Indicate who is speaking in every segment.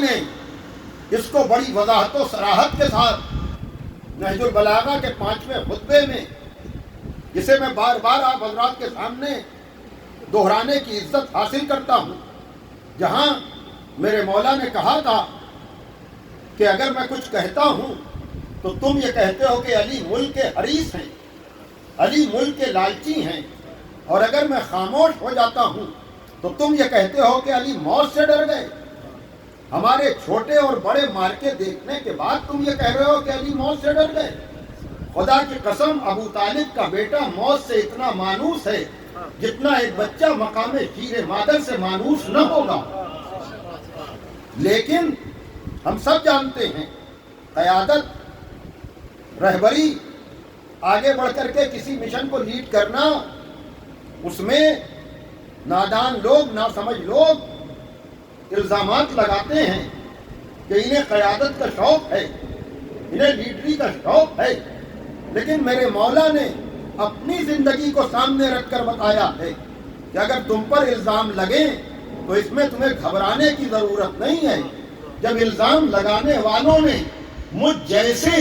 Speaker 1: نے اس کو بڑی وضاحت و صراحت کے ساتھ نہج البلاغہ کے 5ویں خطبے میں، جسے میں بار بار آپ حضرات کے سامنے دہرانے کی عزت حاصل کرتا ہوں، جہاں میرے مولا نے کہا تھا کہ اگر میں کچھ کہتا ہوں تو تم یہ کہتے ہو کہ علی ملک کے حریص ہیں، علی ملک کے لالچی ہیں، اور اگر میں خاموش ہو جاتا ہوں تو تم یہ کہتے ہو کہ علی موت سے ڈر گئے۔ ہمارے چھوٹے اور بڑے مارکے دیکھنے کے بعد تم یہ کہہ رہے ہو کہ علی موت سے ڈر گئے۔ خدا کی قسم، ابو طالب کا بیٹا موت سے اتنا مانوس ہے جتنا ایک بچہ مقام شیر مادر سے مانوس نہ ہوگا۔ لیکن ہم سب جانتے ہیں قیادت، رہبری، آگے بڑھ کر کے کسی مشن کو لیڈ کرنا، اس میں نادان لوگ، ناسمجھ لوگ الزامات لگاتے ہیں کہ انہیں قیادت کا شوق ہے، انہیں لیڈری کا شوق ہے، لیکن میرے مولا نے اپنی زندگی کو سامنے رکھ کر بتایا ہے کہ اگر تم پر الزام لگیں تو اس میں تمہیں گھبرانے کی ضرورت نہیں ہے۔ جب الزام لگانے والوں نے مجھ جیسے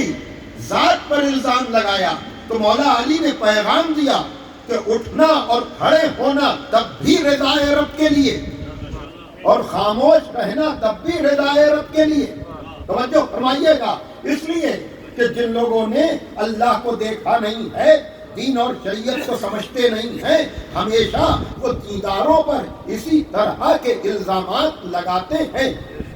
Speaker 1: ذات پر الزام لگایا تو مولا علی نے پیغام دیا کہ اٹھنا اور کھڑے ہونا تب بھی رضائے رب کے لیے، اور خاموش رہنا تب بھی رضائے رب کے لیے۔ توجہ فرمائیے گا، اس لیے کہ جن لوگوں نے اللہ کو دیکھا نہیں ہے، دین اور شریعت کو سمجھتے نہیں ہیں، ہمیشہ وہ دینداروں پر اسی طرح کے الزامات لگاتے ہیں،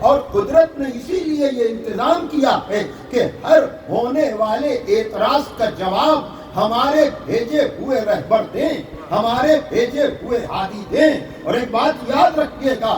Speaker 1: اور قدرت نے اسی لیے یہ انتظام کیا ہے کہ ہر ہونے والے اعتراض کا جواب ہمارے بھیجے ہوئے رہبر دیں، ہمارے بھیجے ہوئے ہادی دیں۔ اور ایک بات یاد رکھیے گا،